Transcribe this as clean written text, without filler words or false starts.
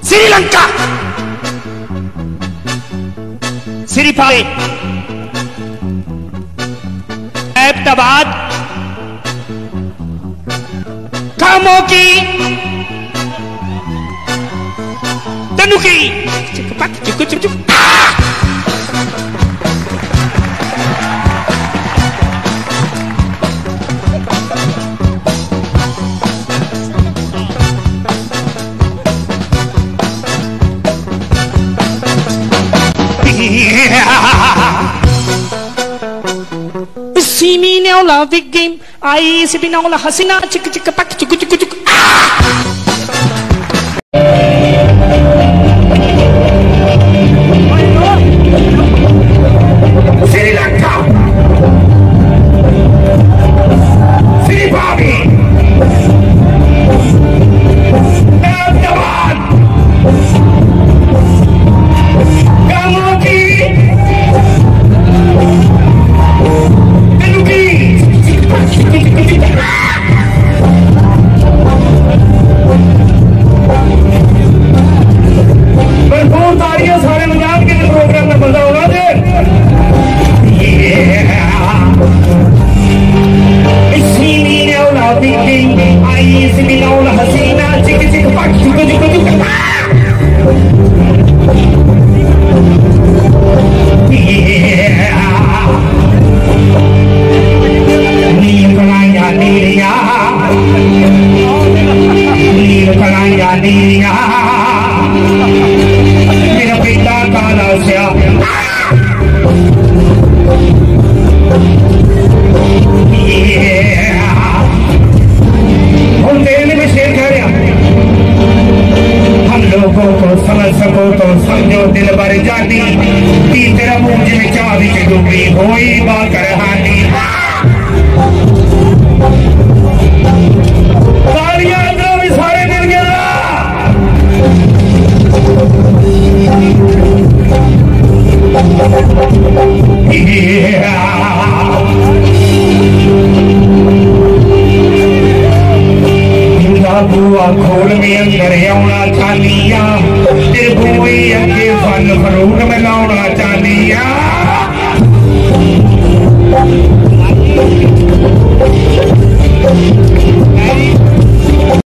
श्रीलंका सिरिपाई ऐबटाबाद कामोकी तनुकी चुक चुक चुक चुक See me now, love big game. I see me now, la hasina, chicka chicka pack, chuku chuku chuku. Sri Lanka, Sri Bobby, Ahmedabad, Kamoki. भरपूर तालियां सारे पंजाब के प्रोग्राम में बजा होगा जी। इसी नौला बिकी आई इसी नौला हसीना चिक चिक पक चुक चुक चुक नील कलाया नीलिया नील कलाया नीलिया मेरा पिता काला से हम दिल्ली में शेर कह रहे हम लोगों को समझ सको तो समझो दिल भर जाती कि तेरा मुंह में चाबी की डूबी होई बात करहानी तालियां दो भी सारे मिल गया बुआ खोल में अंदर आना चाहनिया तेरे बुए अगे फल फरूट में लाना चाहनिया